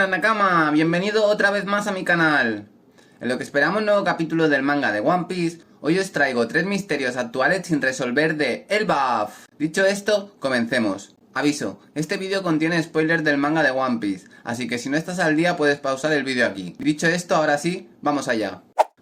buenas Nakama, bienvenido otra vez más a mi canal. En lo que esperamos un nuevo capítulo del manga de One Piece, hoy os traigo 3 misterios actuales sin resolver de Elbaf. Dicho esto, comencemos. Aviso, este vídeo contiene spoilers del manga de One Piece, así que si no estás al día puedes pausar el vídeo aquí. Dicho esto, ahora sí, vamos allá.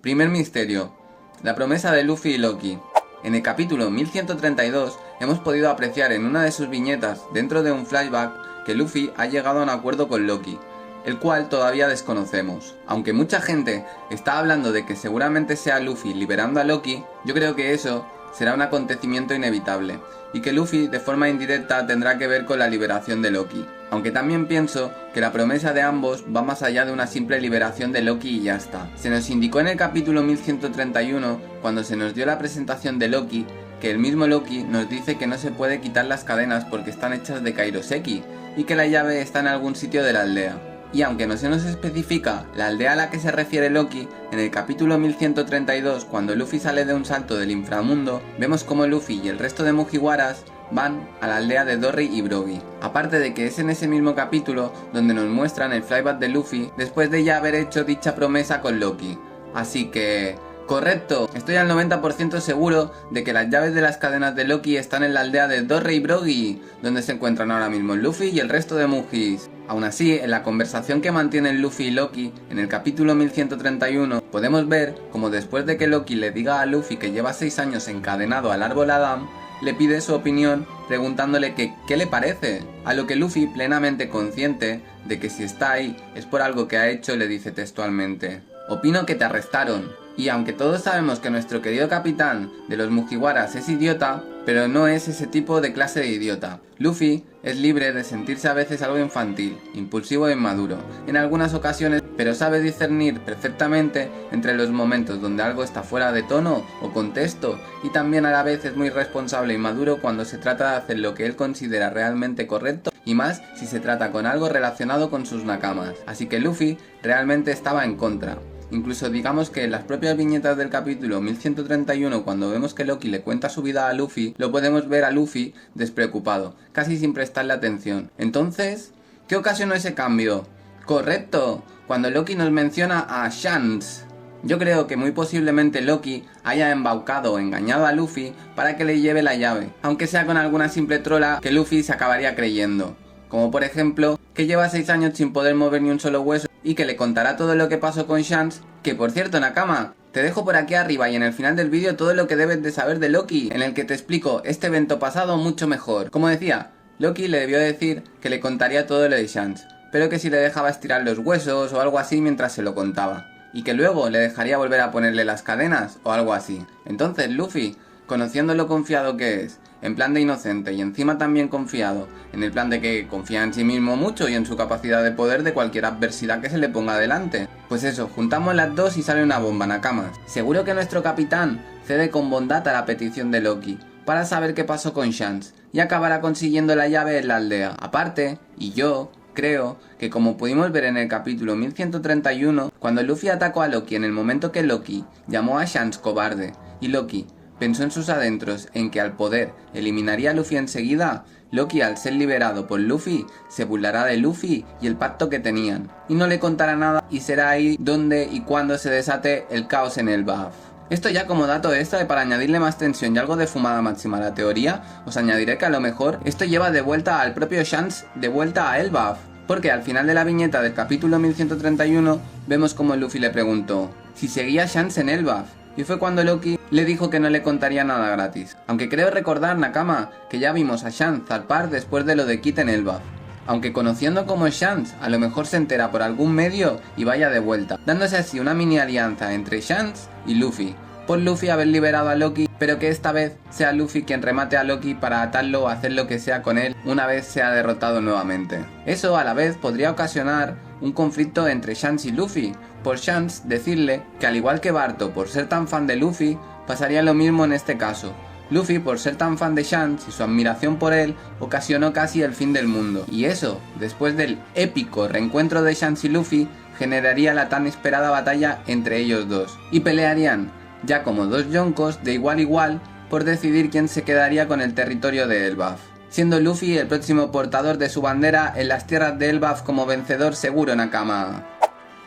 Primer misterio, la promesa de Luffy y Loki. En el capítulo 1132 hemos podido apreciar en una de sus viñetas, dentro de un flashback, que Luffy ha llegado a un acuerdo con Loki, el cual todavía desconocemos. Aunque mucha gente está hablando de que seguramente sea Luffy liberando a Loki, yo creo que eso será un acontecimiento inevitable, y que Luffy de forma indirecta tendrá que ver con la liberación de Loki. Aunque también pienso que la promesa de ambos va más allá de una simple liberación de Loki y ya está. Se nos indicó en el capítulo 1131, cuando se nos dio la presentación de Loki, que el mismo Loki nos dice que no se puede quitar las cadenas porque están hechas de Kairoseki, y que la llave está en algún sitio de la aldea. Y aunque no se nos especifica la aldea a la que se refiere Loki, en el capítulo 1132, cuando Luffy sale de un salto del inframundo, vemos como Luffy y el resto de Mugiwaras van a la aldea de Dorry y Brogy. Aparte de que es en ese mismo capítulo donde nos muestran el flashback de Luffy después de ya haber hecho dicha promesa con Loki. Así que... correcto, estoy al 90% seguro de que las llaves de las cadenas de Loki están en la aldea de Dorry y Brogy, donde se encuentran ahora mismo Luffy y el resto de Mugis. Aún así, en la conversación que mantienen Luffy y Loki, en el capítulo 1131, podemos ver como después de que Loki le diga a Luffy que lleva 6 años encadenado al árbol Adam, le pide su opinión preguntándole que qué le parece, a lo que Luffy, plenamente consciente de que si está ahí es por algo que ha hecho, le dice textualmente: opino que te arrestaron. Y aunque todos sabemos que nuestro querido capitán de los Mugiwaras es idiota, pero no es ese tipo de clase de idiota. Luffy es libre de sentirse a veces algo infantil, impulsivo e inmaduro, en algunas ocasiones, pero sabe discernir perfectamente entre los momentos donde algo está fuera de tono o contexto, y también a la vez es muy responsable y maduro cuando se trata de hacer lo que él considera realmente correcto, y más si se trata con algo relacionado con sus nakamas. Así que Luffy realmente estaba en contra. Incluso digamos que en las propias viñetas del capítulo 1131, cuando vemos que Loki le cuenta su vida a Luffy, lo podemos ver a Luffy despreocupado, casi sin prestarle atención. Entonces, ¿qué ocasionó ese cambio? Correcto, cuando Loki nos menciona a Shanks. Yo creo que muy posiblemente Loki haya embaucado o engañado a Luffy para que le lleve la llave, aunque sea con alguna simple trola que Luffy se acabaría creyendo. Como por ejemplo, que lleva 6 años sin poder mover ni un solo hueso y que le contará todo lo que pasó con Shanks, que por cierto Nakama, te dejo por aquí arriba y en el final del vídeo todo lo que debes de saber de Loki, en el que te explico este evento pasado mucho mejor. Como decía, Loki le debió decir que le contaría todo lo de Shanks, pero que si le dejaba estirar los huesos o algo así mientras se lo contaba, y que luego le dejaría volver a ponerle las cadenas o algo así. Entonces Luffy, conociendo lo confiado que es, en plan de inocente y encima también confiado, en el plan de que confía en sí mismo mucho y en su capacidad de poder de cualquier adversidad que se le ponga delante. Pues eso, juntamos las dos y sale una bomba, Nakamas. Seguro que nuestro capitán cede con bondad a la petición de Loki, para saber qué pasó con Shanks, y acabará consiguiendo la llave en la aldea. Aparte, y yo creo que como pudimos ver en el capítulo 1131, cuando Luffy atacó a Loki en el momento que Loki llamó a Shanks cobarde, y Loki pensó en sus adentros en que al poder eliminaría a Luffy enseguida, Loki al ser liberado por Luffy se burlará de Luffy y el pacto que tenían, y no le contará nada, y será ahí donde y cuando se desate el caos en Elbaf. Esto ya como dato extra, para añadirle más tensión y algo de fumada máxima a la teoría, os añadiré que a lo mejor esto lleva de vuelta al propio Shanks de vuelta a Elbaf, porque al final de la viñeta del capítulo 1131 vemos como Luffy le preguntó si seguía Shanks en Elbaf, y fue cuando Loki le dijo que no le contaría nada gratis. Aunque creo recordar, Nakama, que ya vimos a Shanks zarpar después de lo de Kid en Elbaf. Aunque conociendo como Shanks, a lo mejor se entera por algún medio y vaya de vuelta, dándose así una mini alianza entre Shanks y Luffy, por Luffy haber liberado a Loki, pero que esta vez sea Luffy quien remate a Loki para atarlo o hacer lo que sea con él una vez sea derrotado nuevamente. Eso a la vez podría ocasionar un conflicto entre Shanks y Luffy, por Shanks decirle que al igual que Barto por ser tan fan de Luffy, pasaría lo mismo en este caso. Luffy, por ser tan fan de Shanks y su admiración por él, ocasionó casi el fin del mundo. Y eso, después del épico reencuentro de Shanks y Luffy, generaría la tan esperada batalla entre ellos dos. Y pelearían, ya como dos yonkos de igual a igual, por decidir quién se quedaría con el territorio de Elbaf. siendo Luffy el próximo portador de su bandera en las tierras de Elbaf como vencedor seguro, Nakama.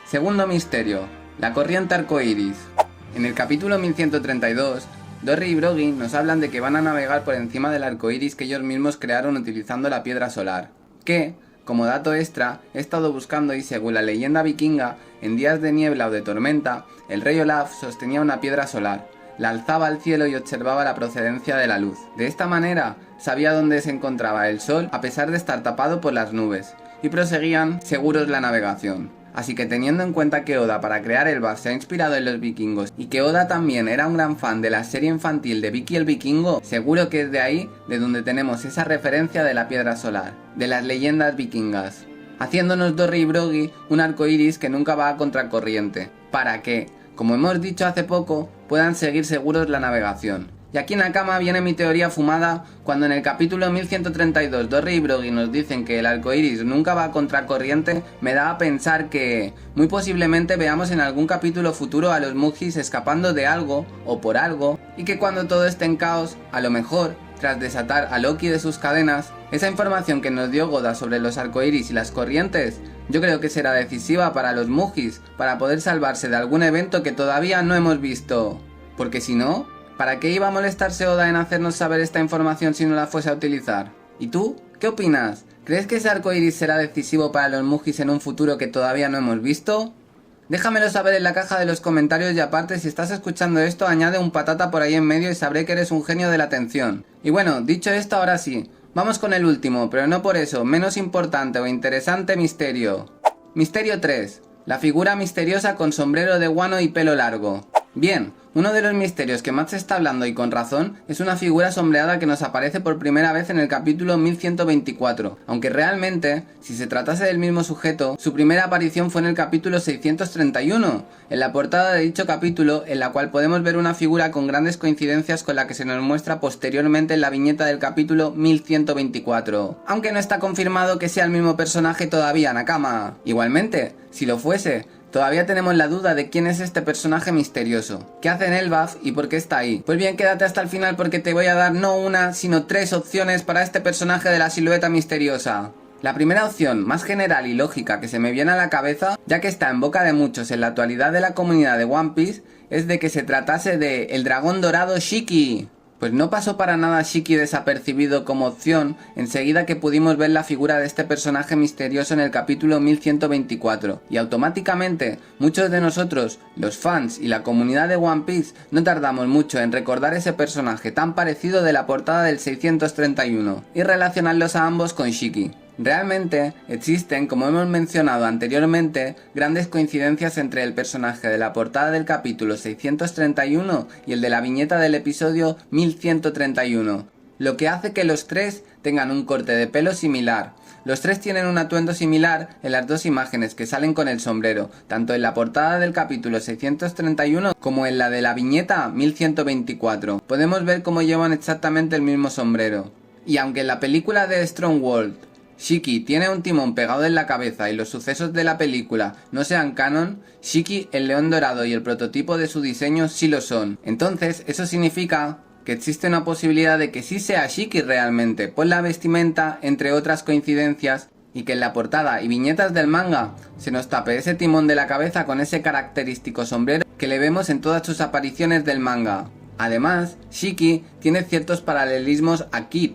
Segundo misterio, la corriente arcoíris. En el capítulo 1132, Dorry y Brogy nos hablan de que van a navegar por encima del arcoíris que ellos mismos crearon utilizando la piedra solar, que, como dato extra, he estado buscando y según la leyenda vikinga, en días de niebla o de tormenta, el rey Olaf sostenía una piedra solar, la alzaba al cielo y observaba la procedencia de la luz. De esta manera, sabía dónde se encontraba el sol a pesar de estar tapado por las nubes, y proseguían seguros la navegación. Así que teniendo en cuenta que Oda para crear Elbaf se ha inspirado en los vikingos y que Oda también era un gran fan de la serie infantil de Vicky el Vikingo, seguro que es de ahí de donde tenemos esa referencia de la piedra solar, de las leyendas vikingas, haciéndonos Dorry y Brogy un arcoíris que nunca va a contracorriente, para que, como hemos dicho hace poco, puedan seguir seguros la navegación. Y aquí Nakama viene mi teoría fumada cuando en el capítulo 1132 Dorry y Brogy nos dicen que el arcoíris nunca va a contracorriente. Me da a pensar que muy posiblemente veamos en algún capítulo futuro a los Mugis escapando de algo o por algo, y que cuando todo esté en caos, a lo mejor, tras desatar a Loki de sus cadenas, esa información que nos dio Goda sobre los arcoíris y las corrientes, yo creo que será decisiva para los Mugis para poder salvarse de algún evento que todavía no hemos visto. Porque si no, ¿para qué iba a molestarse Oda en hacernos saber esta información si no la fuese a utilizar? ¿Y tú? ¿Qué opinas? ¿Crees que ese arcoíris será decisivo para los Mugis en un futuro que todavía no hemos visto? Déjamelo saber en la caja de los comentarios y aparte si estás escuchando esto añade un patata por ahí en medio y sabré que eres un genio de la atención. Y bueno, dicho esto ahora sí, vamos con el último, pero no por eso, menos importante o interesante misterio. Misterio 3. La figura misteriosa con sombrero de guano y pelo largo. Bien, uno de los misterios que más se está hablando y con razón es una figura sombreada que nos aparece por primera vez en el capítulo 1124, aunque realmente, si se tratase del mismo sujeto, su primera aparición fue en el capítulo 631, en la portada de dicho capítulo, en la cual podemos ver una figura con grandes coincidencias con la que se nos muestra posteriormente en la viñeta del capítulo 1124, aunque no está confirmado que sea el mismo personaje todavía, Nakama. Igualmente, si lo fuese, todavía tenemos la duda de quién es este personaje misterioso, qué hace en Elbaf y por qué está ahí. Pues bien, quédate hasta el final porque te voy a dar no una, sino 3 opciones para este personaje de la silueta misteriosa. La primera opción, más general y lógica que se me viene a la cabeza, ya que está en boca de muchos en la actualidad de la comunidad de One Piece, es de que se tratase de el dragón dorado Shiki. Pues no pasó para nada Shiki desapercibido como opción enseguida que pudimos ver la figura de este personaje misterioso en el capítulo 1124, y automáticamente muchos de nosotros, los fans y la comunidad de One Piece, no tardamos mucho en recordar ese personaje tan parecido de la portada del 631 y relacionarlos a ambos con Shiki. Realmente existen, como hemos mencionado anteriormente, grandes coincidencias entre el personaje de la portada del capítulo 631 y el de la viñeta del episodio 1131, lo que hace que los tres tengan un corte de pelo similar. Los tres tienen un atuendo similar en las dos imágenes que salen con el sombrero, tanto en la portada del capítulo 631 como en la de la viñeta 1124. Podemos ver cómo llevan exactamente el mismo sombrero. Y aunque en la película de Strong World Shiki tiene un timón pegado en la cabeza y los sucesos de la película no sean canon, Shiki, el león dorado y el prototipo de su diseño sí lo son. Entonces, eso significa que existe una posibilidad de que sí sea Shiki realmente, por la vestimenta, entre otras coincidencias, y que en la portada y viñetas del manga se nos tape ese timón de la cabeza con ese característico sombrero que le vemos en todas sus apariciones del manga. Además, Shiki tiene ciertos paralelismos a Kid,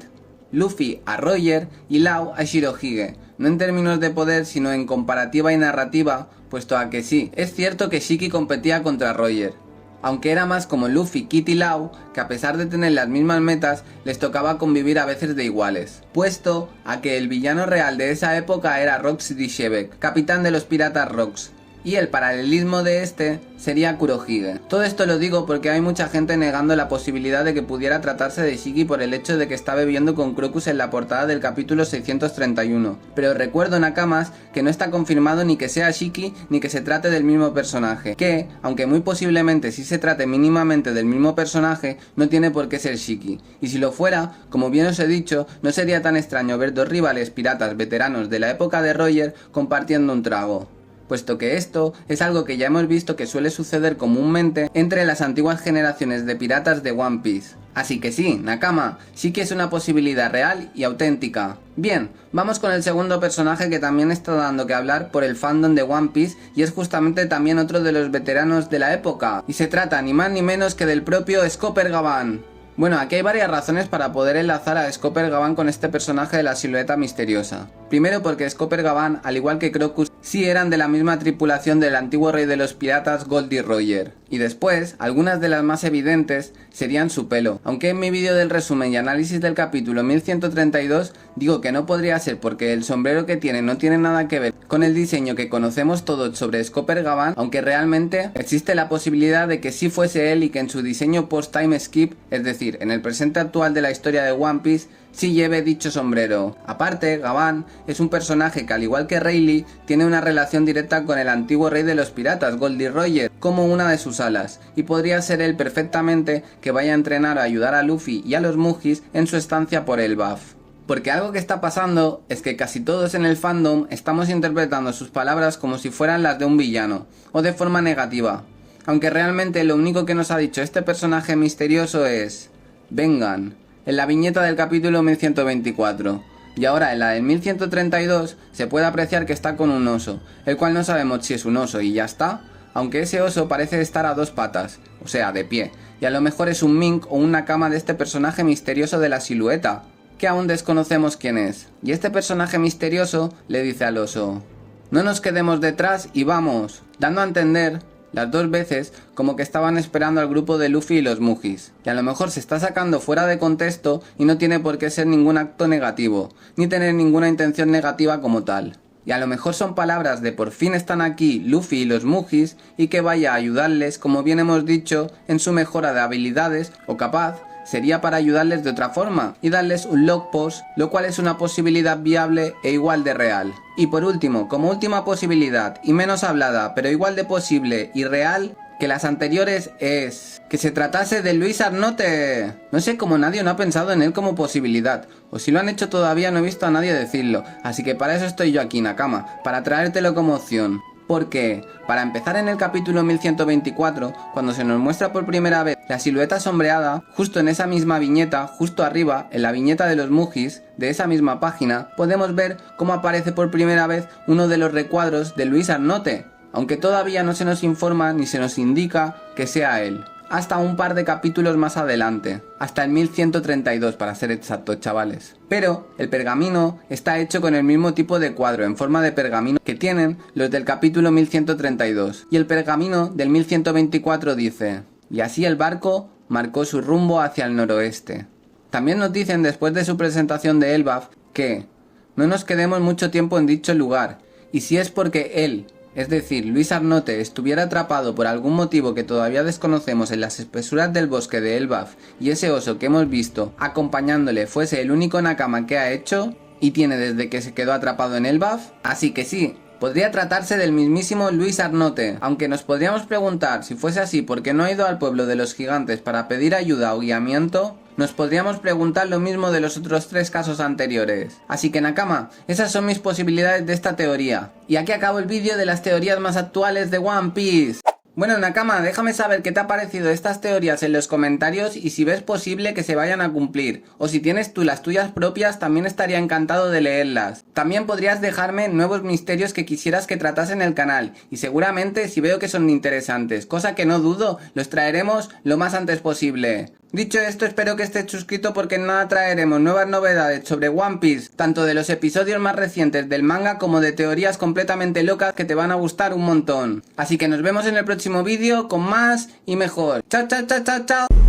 Luffy a Roger y Law a Shirohige, no en términos de poder sino en comparativa y narrativa, puesto a que sí, es cierto que Shiki competía contra Roger, aunque era más como Luffy, Kid y Law, que a pesar de tener las mismas metas, les tocaba convivir a veces de iguales, puesto a que el villano real de esa época era Rox D'Shebek, capitán de los piratas Rox, y el paralelismo de este sería Kurohige. Todo esto lo digo porque hay mucha gente negando la posibilidad de que pudiera tratarse de Shiki por el hecho de que está bebiendo con Crocus en la portada del capítulo 631. Pero recuerdo, Nakamas, que no está confirmado ni que sea Shiki ni que se trate del mismo personaje, que, aunque muy posiblemente sí se trate mínimamente del mismo personaje, no tiene por qué ser Shiki. Y si lo fuera, como bien os he dicho, no sería tan extraño ver dos rivales piratas veteranos de la época de Roger compartiendo un trago, puesto que esto es algo que ya hemos visto que suele suceder comúnmente entre las antiguas generaciones de piratas de One Piece. Así que sí, Nakama, sí que es una posibilidad real y auténtica. Bien, vamos con el segundo personaje que también está dando que hablar por el fandom de One Piece y es justamente también otro de los veteranos de la época. Y se trata ni más ni menos que del propio Scooper Gavan. Bueno, aquí hay varias razones para poder enlazar a Scooper Gavan con este personaje de la silueta misteriosa. Primero porque Scooper Gavan, al igual que Crocus, sí eran de la misma tripulación del antiguo rey de los piratas Goldie Roger. Y después, algunas de las más evidentes serían su pelo. Aunque en mi vídeo del resumen y análisis del capítulo 1132 digo que no podría ser porque el sombrero que tiene no tiene nada que ver con el diseño que conocemos todos sobre Scooper Gavan, aunque realmente existe la posibilidad de que sí fuese él y que en su diseño post-time skip, es decir, en el presente actual de la historia de One Piece, sí lleve dicho sombrero. Aparte, Gavan es un personaje que al igual que Rayleigh tiene una relación directa con el antiguo rey de los piratas, Goldie Roger, como una de sus alas, y podría ser él perfectamente que vaya a entrenar o ayudar a Luffy y a los Mugis en su estancia por Elbaf. Porque algo que está pasando es que casi todos en el fandom estamos interpretando sus palabras como si fueran las de un villano, o de forma negativa, aunque realmente lo único que nos ha dicho este personaje misterioso es vengan, en la viñeta del capítulo 1124, y ahora en la del 1132 se puede apreciar que está con un oso, el cual no sabemos si es un oso y ya está, aunque ese oso parece estar a dos patas, o sea, de pie, y a lo mejor es un mink o una cama de este personaje misterioso de la silueta, que aún desconocemos quién es. Y este personaje misterioso le dice al oso: no nos quedemos detrás y vamos, dando a entender las dos veces como que estaban esperando al grupo de Luffy y los Mugis, y a lo mejor se está sacando fuera de contexto y no tiene por qué ser ningún acto negativo, ni tener ninguna intención negativa como tal. Y a lo mejor son palabras de por fin están aquí Luffy y los Mugis y que vaya a ayudarles, como bien hemos dicho, en su mejora de habilidades, o capaz sería para ayudarles de otra forma y darles un log post, lo cual es una posibilidad viable e igual de real. Y por último, como última posibilidad y menos hablada pero igual de posible y real que las anteriores, es que se tratase de Luis Arnote. No sé cómo nadie no ha pensado en él como posibilidad, o si lo han hecho todavía no he visto a nadie decirlo, así que para eso estoy yo aquí, Nakama, para traértelo como opción. Porque, para empezar en el capítulo 1124, cuando se nos muestra por primera vez la silueta sombreada, justo en esa misma viñeta, justo arriba, en la viñeta de los Mugis, de esa misma página, podemos ver cómo aparece por primera vez uno de los recuadros de Luis Arnote, aunque todavía no se nos informa ni se nos indica que sea él. Hasta un par de capítulos más adelante, hasta el 1132 para ser exactos, chavales. Pero el pergamino está hecho con el mismo tipo de cuadro en forma de pergamino que tienen los del capítulo 1132. Y el pergamino del 1124 dice: y así el barco marcó su rumbo hacia el noroeste. También nos dicen después de su presentación de Elbaf que no nos quedemos mucho tiempo en dicho lugar, y si es porque él, es decir, Luis Arnote, estuviera atrapado por algún motivo que todavía desconocemos en las espesuras del bosque de Elbaf y ese oso que hemos visto acompañándole fuese el único Nakama que ha hecho y tiene desde que se quedó atrapado en Elbaf, así que sí, podría tratarse del mismísimo Luis Arnote, aunque nos podríamos preguntar si fuese así por qué no ha ido al pueblo de los gigantes para pedir ayuda o guiamiento. Nos podríamos preguntar lo mismo de los otros 3 casos anteriores. Así que Nakama, esas son mis posibilidades de esta teoría. Y aquí acabo el vídeo de las teorías más actuales de One Piece. Bueno, Nakama, déjame saber qué te ha parecido estas teorías en los comentarios y si ves posible que se vayan a cumplir. O si tienes tú las tuyas propias, también estaría encantado de leerlas. También podrías dejarme nuevos misterios que quisieras que tratase en el canal. Y seguramente, si veo que son interesantes, cosa que no dudo, los traeremos lo más antes posible. Dicho esto, espero que estés suscrito porque en nada traeremos nuevas novedades sobre One Piece, tanto de los episodios más recientes del manga como de teorías completamente locas que te van a gustar un montón. Así que nos vemos en el próximo vídeo con más y mejor. ¡Chao, chao, chao, chao, chao!